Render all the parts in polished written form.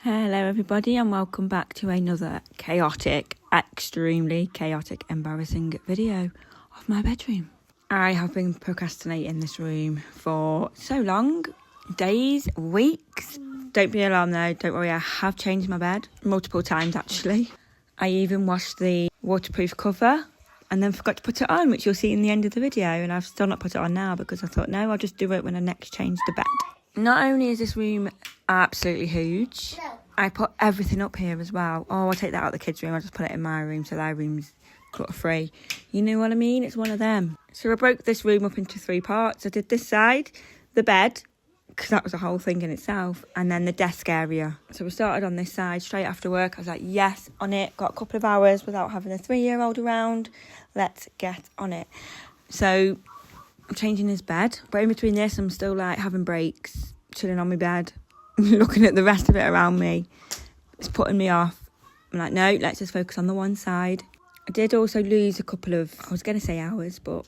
Hello everybody and welcome back to another extremely chaotic, embarrassing video of my bedroom. I have been procrastinating this room for so long, days, weeks. Don't be alarmed though, don't worry, I have changed my bed multiple times actually. I even washed the waterproof cover and then forgot to put it on, which you'll see in the end of the video, and I've still not put it on now because I thought no, I'll just do it when I next change the bed. Not only is this room absolutely huge, I put everything up here as well. Oh, I'll take that out of the kids' room. I'll just put it in my room so their room's clutter-free. You know what I mean? It's one of them. So I broke this room up into 3 parts. I did this side, the bed, because that was a whole thing in itself, and then the desk area. So we started on this side straight after work. I was like, yes, on it. Got a couple of hours without having a 3-year-old around. Let's get on it. So I'm changing his bed, but in between this, I'm still like having breaks, chilling on my bed, looking at the rest of it around me. It's putting me off. I'm like, no, let's just focus on the one side. I did also lose a couple of, I was going to say hours, but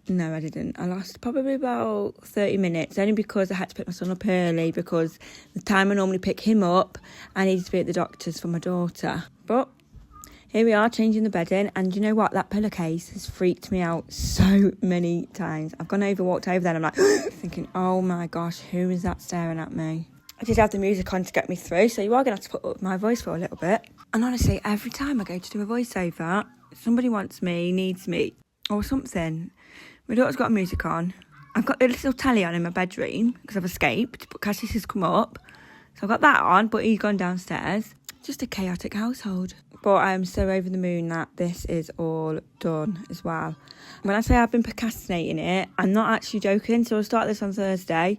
no, I didn't. I lost probably about 30 minutes, only because I had to pick my son up early, because the time I normally pick him up, I needed to be at the doctor's for my daughter. But here we are, changing the bedding, and you know what? That pillowcase has freaked me out so many times. I've walked over there, and I'm like, thinking, oh my gosh, who is that staring at me? I did have the music on to get me through, so you are going to have to put up my voice for a little bit. And honestly, every time I go to do a voiceover, somebody wants me, needs me, or something. My daughter's got music on. I've got the little telly on in my bedroom, because I've escaped, but Cassius has come up. So I've got that on, but he's gone downstairs. Just a chaotic household. But I'm so over the moon that this is all done as well. When I say I've been procrastinating it, I'm not actually joking. So I'll start this on Thursday.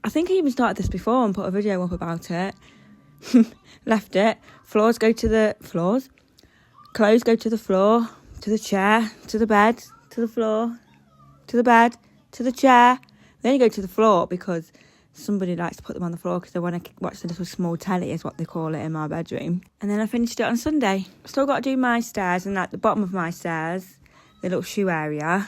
I think I even started this before and put a video up about it. Left it. Clothes go to the floor, to the chair, to the bed, to the floor, to the bed, to the chair. They only go to the floor because somebody likes to put them on the floor because they want to watch the little small telly, is what they call it in my bedroom. And then I finished it on Sunday. Still got to do my stairs, and at the bottom of my stairs, the little shoe area.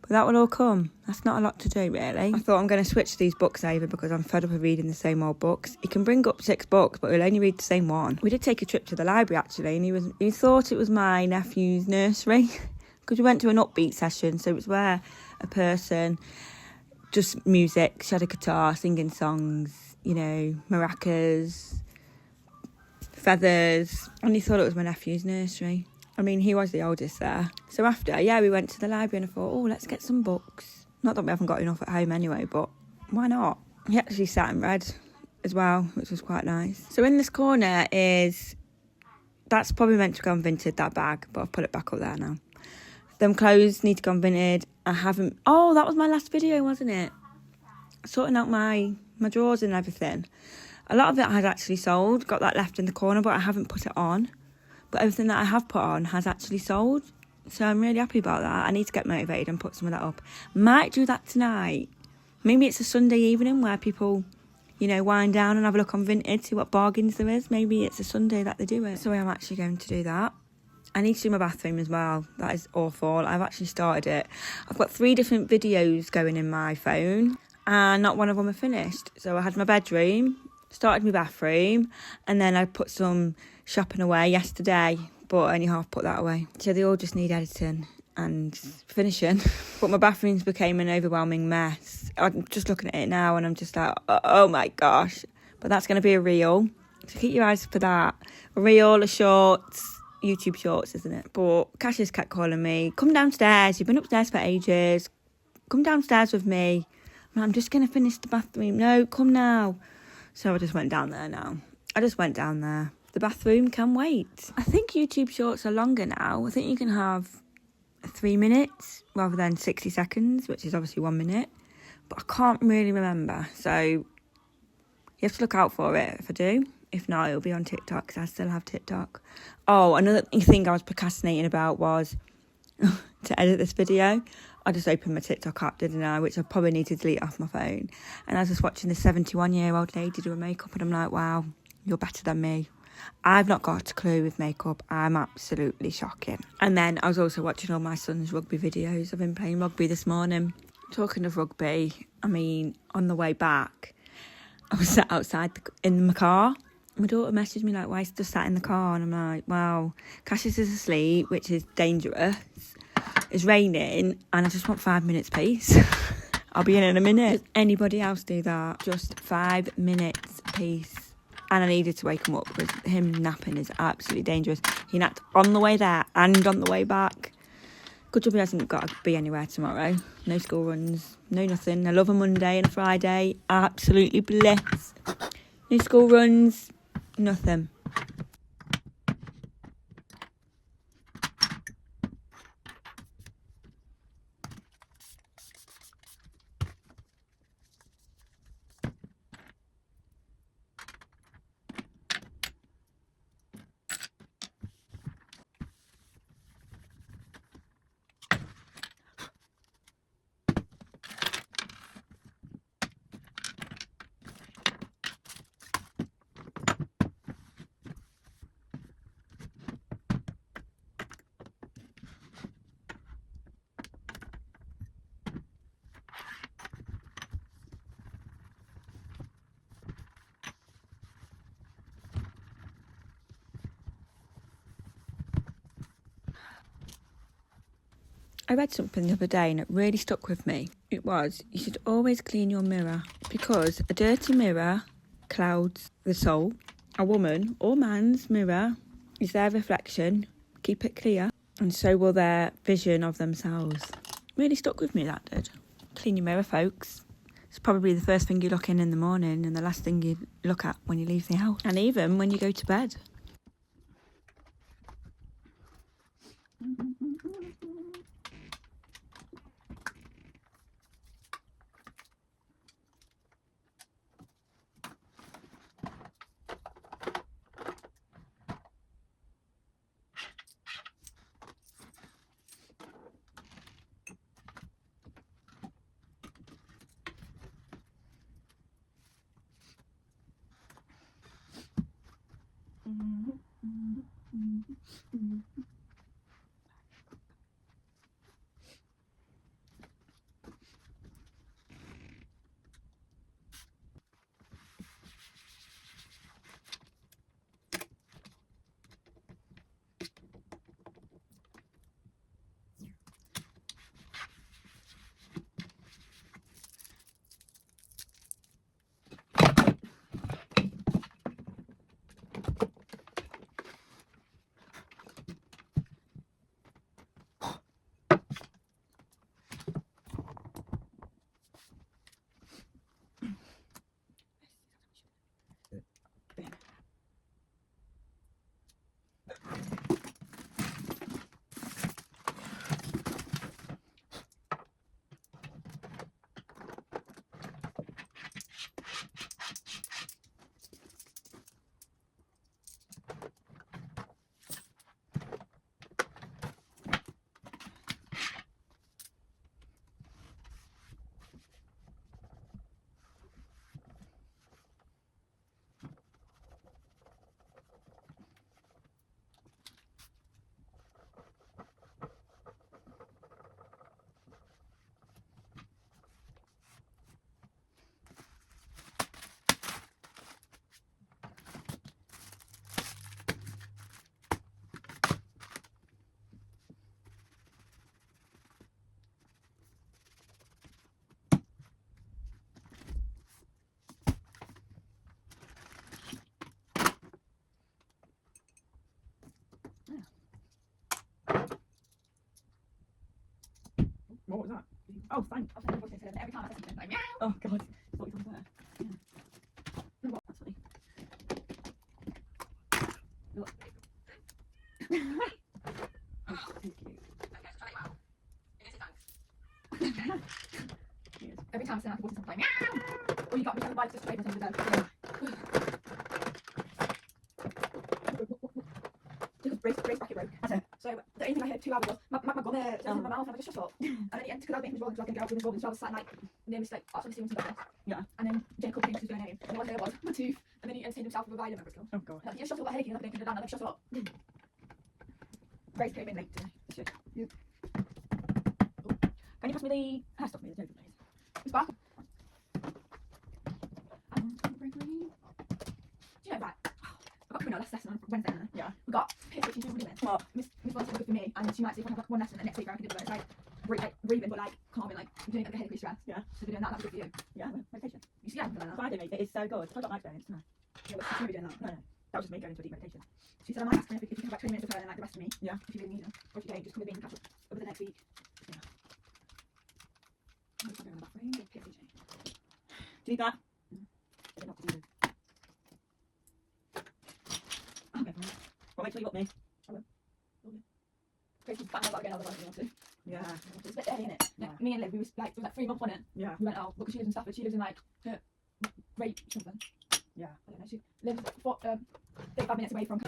But that will all come. That's not a lot to do, really. I thought I'm going to switch these books over because I'm fed up of reading the same old books. He can bring up 6 books, but he'll only read the same one. We did take a trip to the library, actually, and he thought it was my nephew's nursery because we went to an upbeat session, so it was where a person, just music, she had a guitar, singing songs, you know, maracas, feathers, and he thought it was my nephew's nursery. I mean, he was the oldest there. So after, we went to the library and I thought, oh, let's get some books. Not that we haven't got enough at home anyway, but why not? He actually sat and read as well, which was quite nice. So in this corner that's probably meant to go on Vinted, that bag, but I've put it back up there now. Them clothes need to go on Vinted. I haven't... Oh, that was my last video, wasn't it? Sorting out my drawers and everything. A lot of it has actually sold. Got that left in the corner, but I haven't put it on. But everything that I have put on has actually sold. So I'm really happy about that. I need to get motivated and put some of that up. Might do that tonight. Maybe it's a Sunday evening where people, you know, wind down and have a look on Vinted, see what bargains there is. Maybe it's a Sunday that they do it. So I'm actually going to do that. I need to do my bathroom as well. That is awful. I've actually started it. I've got 3 different videos going in my phone, and not one of them are finished. So I had my bedroom, started my bathroom, and then I put some shopping away yesterday, but only half put that away. So they all just need editing and finishing. But my bathrooms became an overwhelming mess. I'm just looking at it now and I'm just like, oh my gosh. But that's going to be a reel. So keep your eyes for that. A reel, a shorts. YouTube shorts, isn't it? But Cassius kept calling me, come downstairs, you've been upstairs for ages, come downstairs with me. I'm just going to finish the bathroom. No, come now. So I just went down there now. The bathroom can wait. I think YouTube shorts are longer now. I think you can have 3 minutes rather than 60 seconds, which is obviously 1 minute. But I can't really remember. So you have to look out for it if I do. If not, it'll be on TikTok because I still have TikTok. Oh, another thing I was procrastinating about was to edit this video. I just opened my TikTok app, didn't I? Which I probably need to delete off my phone. And I was just watching this 71-year-old lady do her makeup and I'm like, wow, you're better than me. I've not got a clue with makeup. I'm absolutely shocking. And then I was also watching all my son's rugby videos. I've been playing rugby this morning. Talking of rugby, I mean, on the way back, I was sat outside in my car My daughter messaged me like, why is just sat in the car? And I'm like, wow, Cassius is asleep, which is dangerous. It's raining and I just want 5 minutes peace. I'll be in a minute. Does anybody else do that? Just 5 minutes peace. And I needed to wake him up because him napping is absolutely dangerous. He napped on the way there and on the way back. Good job he hasn't got to be anywhere tomorrow. No school runs, no nothing. I love a Monday and a Friday. Absolutely bliss. No school runs, nothing. I read something the other day and it really stuck with me. It was, you should always clean your mirror because a dirty mirror clouds the soul. A woman or man's mirror is their reflection. Keep it clear and so will their vision of themselves. Really stuck with me, that did. Clean your mirror, folks. It's probably the first thing you look in the morning and the last thing you look at when you leave the house. And even when you go to bed. What was that? Oh, thanks. Every time I say something like, meow. Oh, God. What was there? Yeah. What? That's funny. Look. Oh, thank you. Okay, wow. Thanks. Every time I say something like, meow. Or you got me to buy just straight into the bed. Brace bracket broke. That's it. So the only thing I heard 2 hours was my gum hurt in my mouth and I was just shut up. And then at the end, because I was making this rolling so I can get out with this rolling, so I was sat like near me like actually seeing something like this. Yeah. And then Jacob came to his name and all I heard was my tooth and then he entertained himself with a vitamin member. Oh god. Like, you shut up like headache and nothing and then shut up. Grace came in late today. Shit. Yep. Oh. Can you pass me the hair stuff, please? It's back. Do you know that? got coming out last lesson on Wednesday, haven't I? Yeah. We got picked up, she's doing really well. What? Miss Bon's good for me, and she might see if I have like one lesson, and next week I can do it. It's like breathing, but like calming, like doing it like a head stress. Yeah. So we're doing that. That'd be good for you. Yeah, meditation. You see, I'm doing that. Friday, mate, it is so good. I got my experience, didn't I? Yeah, but she's maybe doing that. No. That was just me going into a deep meditation. She said I might ask her if you can have like 20 minutes with her and like the rest of me. Yeah. If you really need them. Or if you don't, just come with me and catch up over the next week. Yeah. I'm just going to the bathroom. Big piss, isn't she? Do you need that? I don't know what to do. Okay. Well, make sure you got me. I will. Lovely. Grace's back now, but again, I don't want to. Yeah. It's a bit dirty, innit? Yeah. Me and Liv, we was like, it was like 3 months on it. Yeah. We went out, because she lives in Stafford, she lives in like her great something. Yeah. I don't know, she lives 35 minutes away from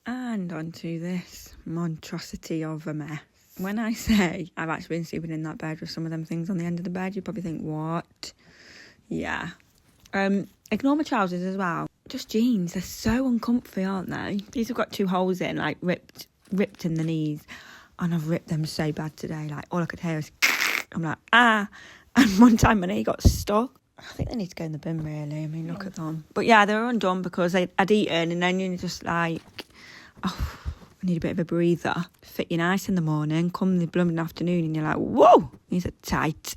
And onto this monstrosity of a mess. When I say I've actually been sleeping in that bed with some of them things on the end of the bed, you probably think, what? Yeah. Ignore my trousers as well. Just jeans, they're so uncomfy, aren't they? These have got 2 holes in, like ripped in the knees. And I've ripped them so bad today. Like, all I could hear was, I'm like, ah. And one time my knee got stuck. I think they need to go in the bin, really. I mean, look at them. But yeah, they were undone because I'd eaten, and then you're just like, oh, I need a bit of a breather. Fit you nice in the morning, come the blooming afternoon, and you're like, whoa, these are tight.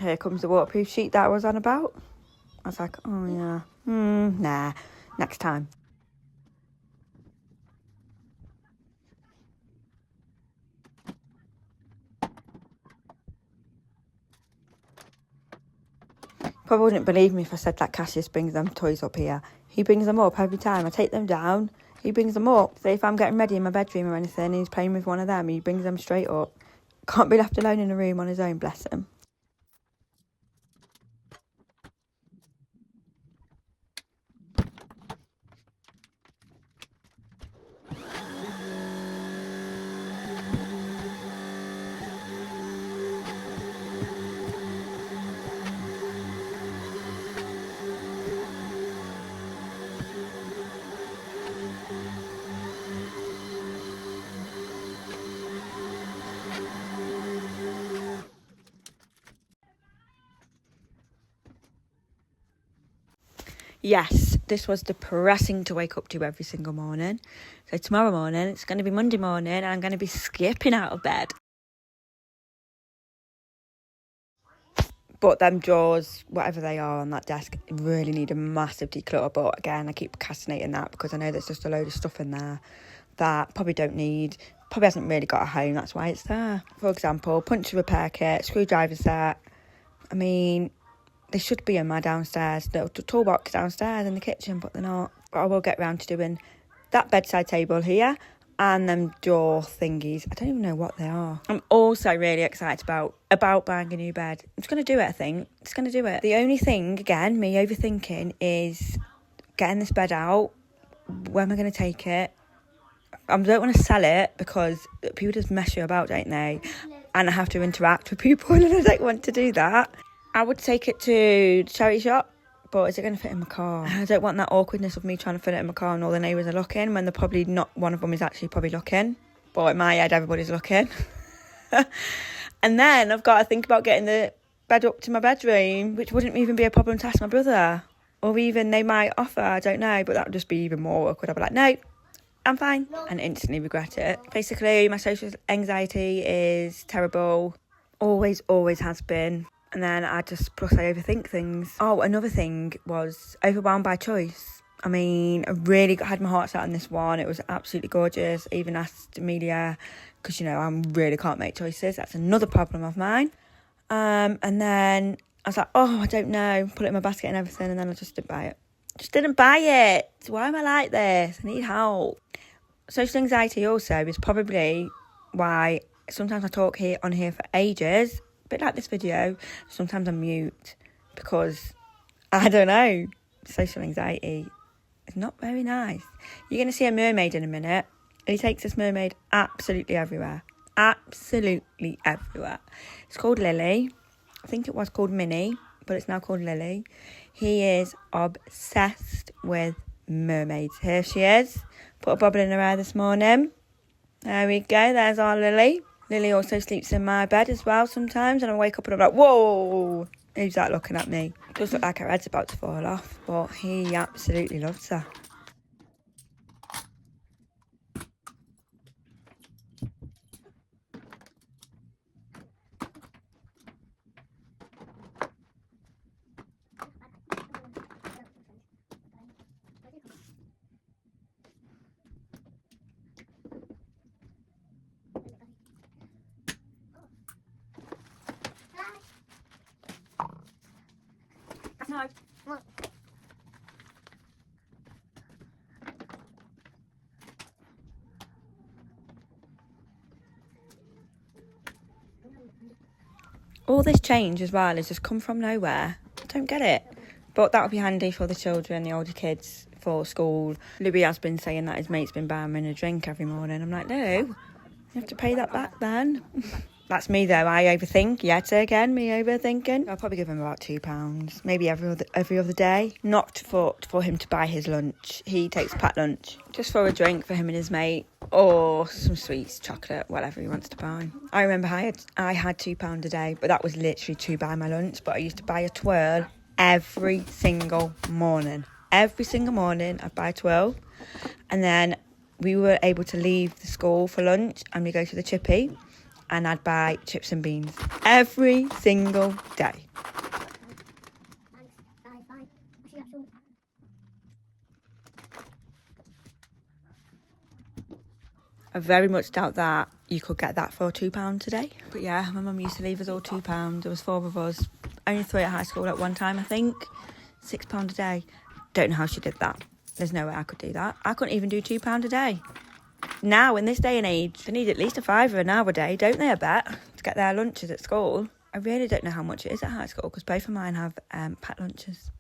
Here comes the waterproof sheet that I was on about. I was like, oh yeah, nah, next time. Probably wouldn't believe me if I said that Cassius brings them toys up here. He brings them up every time. I take them down, he brings them up. So if I'm getting ready in my bedroom or anything and he's playing with one of them, he brings them straight up. Can't be left alone in a room on his own, bless him. Yes, this was depressing to wake up to every single morning. So tomorrow morning, it's going to be Monday morning, and I'm going to be skipping out of bed. But them drawers, whatever they are on that desk, really need a massive declutter. But again, I keep procrastinating that because I know there's just a load of stuff in there that probably probably hasn't really got a home. That's why it's there. For example, puncture repair kit, screwdriver set. I mean, they should be in my downstairs, the toolbox downstairs in the kitchen, but they're not. But I will get round to doing that bedside table here and them door thingies. I don't even know what they are. I'm also really excited about buying a new bed. I'm just going to do it, I think. Just going to do it. The only thing, again, me overthinking, is getting this bed out. Where am I going to take it? I don't want to sell it because people just mess you about, don't they? And I have to interact with people and I don't want to do that. I would take it to the charity shop, but is it going to fit in my car? I don't want that awkwardness of me trying to fit it in my car and all the neighbours are looking when they're probably not, one of them is actually probably looking. But in my head, everybody's looking. And then I've got to think about getting the bed up to my bedroom, which wouldn't even be a problem to ask my brother. Or even they might offer, I don't know, but that would just be even more awkward. I'd be like, no, I'm fine, and instantly regret it. Basically, my social anxiety is terrible. Always has been. And then plus I overthink things. Oh, another thing was overwhelmed by choice. I mean, I really had my heart set on this one. It was absolutely gorgeous. I even asked Amelia, because, I really can't make choices. That's another problem of mine. And then I was like, oh, I don't know. Put it in my basket and everything. And then I just didn't buy it. Why am I like this? I need help. Social anxiety also is probably why sometimes I talk on here for ages. A bit like this video, sometimes I mute because, I don't know, social anxiety is not very nice. You're going to see a mermaid in a minute, and he takes this mermaid absolutely everywhere. Absolutely everywhere. It's called Lily. I think it was called Minnie, but it's now called Lily. He is obsessed with mermaids. Here she is. Put a bubble in her hair this morning. There we go, there's our Lily. Lily also sleeps in my bed as well sometimes, and I wake up and I'm like, whoa, who's that looking at me? It does look like her head's about to fall off, but he absolutely loves her. No. All this change as well has just come from nowhere. I don't get it. But that would be handy for the children, the older kids, for school. Louis has been saying that his mate's been buying him a drink every morning. I'm like, no, you have to pay that back then. That's me though, I overthink, yet again, me overthinking. I'll probably give him about £2, maybe every other day. Not for him to buy his lunch, he takes packed lunch. Just for a drink for him and his mate, or some sweets, chocolate, whatever he wants to buy. I remember I had £2 a day, but that was literally to buy my lunch, but I used to buy a twirl every single morning. Every single morning I'd buy a twirl, and then we were able to leave the school for lunch and we go to the chippy. and I'd buy chips and beans every single day. I very much doubt that you could get that for £2 a day. But yeah, my mum used to leave us all £2. There was 4 of us, only 3 at high school at one time, I think. £6 a day. Don't know how she did that. There's no way I could do that. I couldn't even do £2 a day. Now, in this day and age, they need at least a £5 nowadays, don't they, I bet, to get their lunches at school. I really don't know how much it is at high school, because both of mine have packed lunches.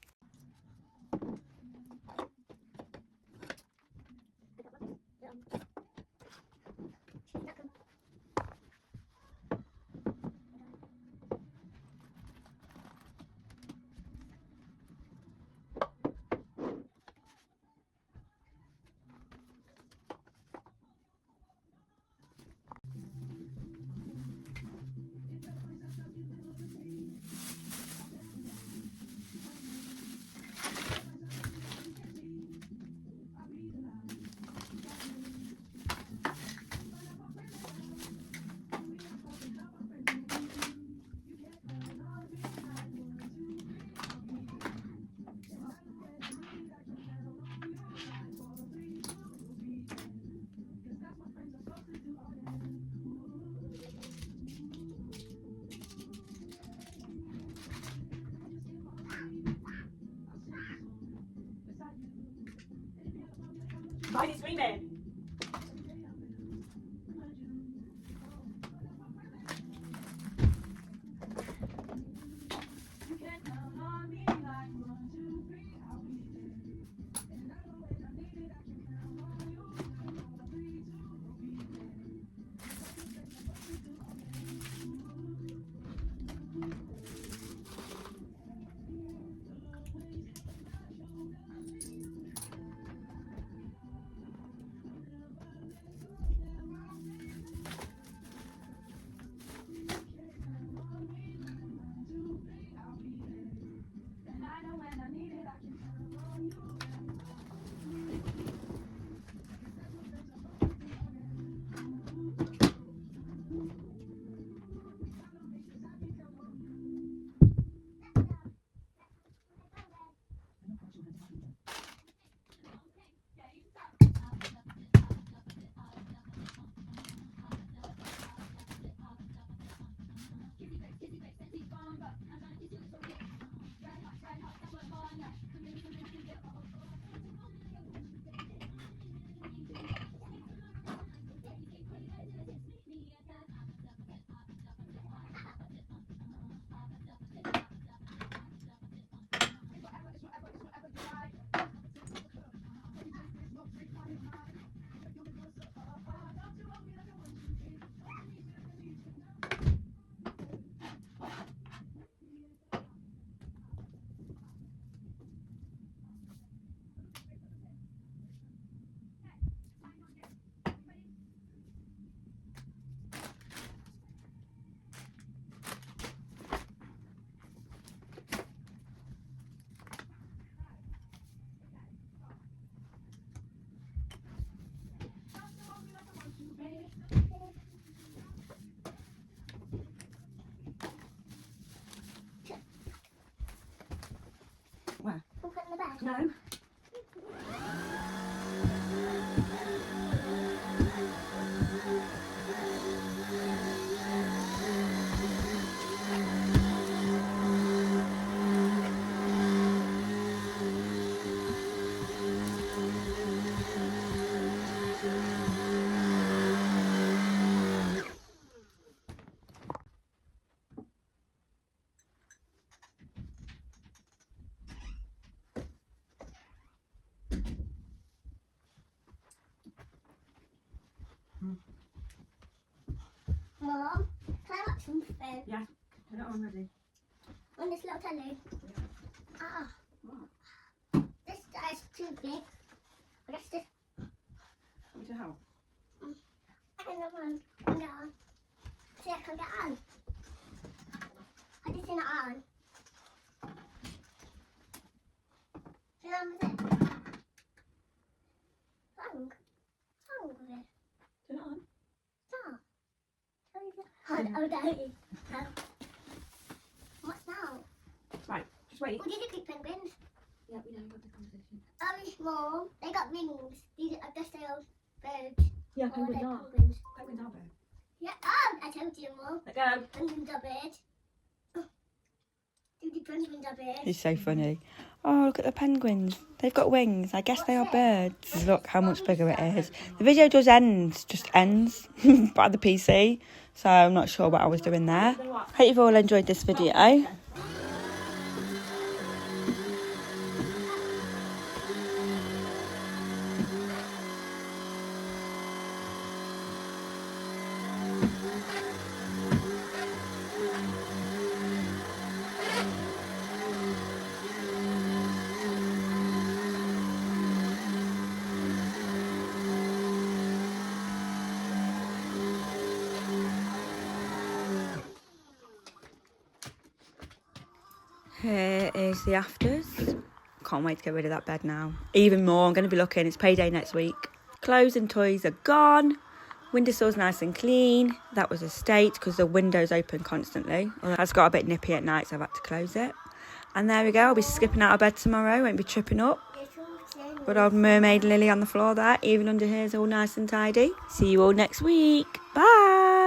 Why is he screaming? Where? No. Mom, can I watch something? Yeah. Turn it on, ready. On this little telly? Ah. What? This guy's too big. I guess this. Want to help? I don't know. No. See, I can get on. I just turn it on. Turn on with it. What's wrong with it? Turn it on. Stop. Daddy. What's now? Right, just wait. Oh, these are cute penguins. Yeah, we know, we've got the conversation. Very small. They got wings. These, I guess they are birds. Yeah, Or penguins they're are. penguins. Penguins are birds. Yeah. Oh, I told you more. Let go. Penguins are birds. Oh. The penguins are birds. He's so funny. Oh, look at the penguins. They've got wings. I guess they are birds. Look how much bigger it is. The video just ends by the PC. So I'm not sure what I was doing there. Hope you've all enjoyed this video. Here is the afters. Can't wait to get rid of that bed now. Even more, I'm going to be looking. It's payday next week. Clothes and toys are gone. Windowsill's nice and clean. That was a state because the window's open constantly. Well, it has got a bit nippy at night, so I've had to close it. And there we go. I'll be skipping out of bed tomorrow. Won't be tripping up. Good old mermaid Lily on the floor there. Even under here is all nice and tidy. See you all next week. Bye.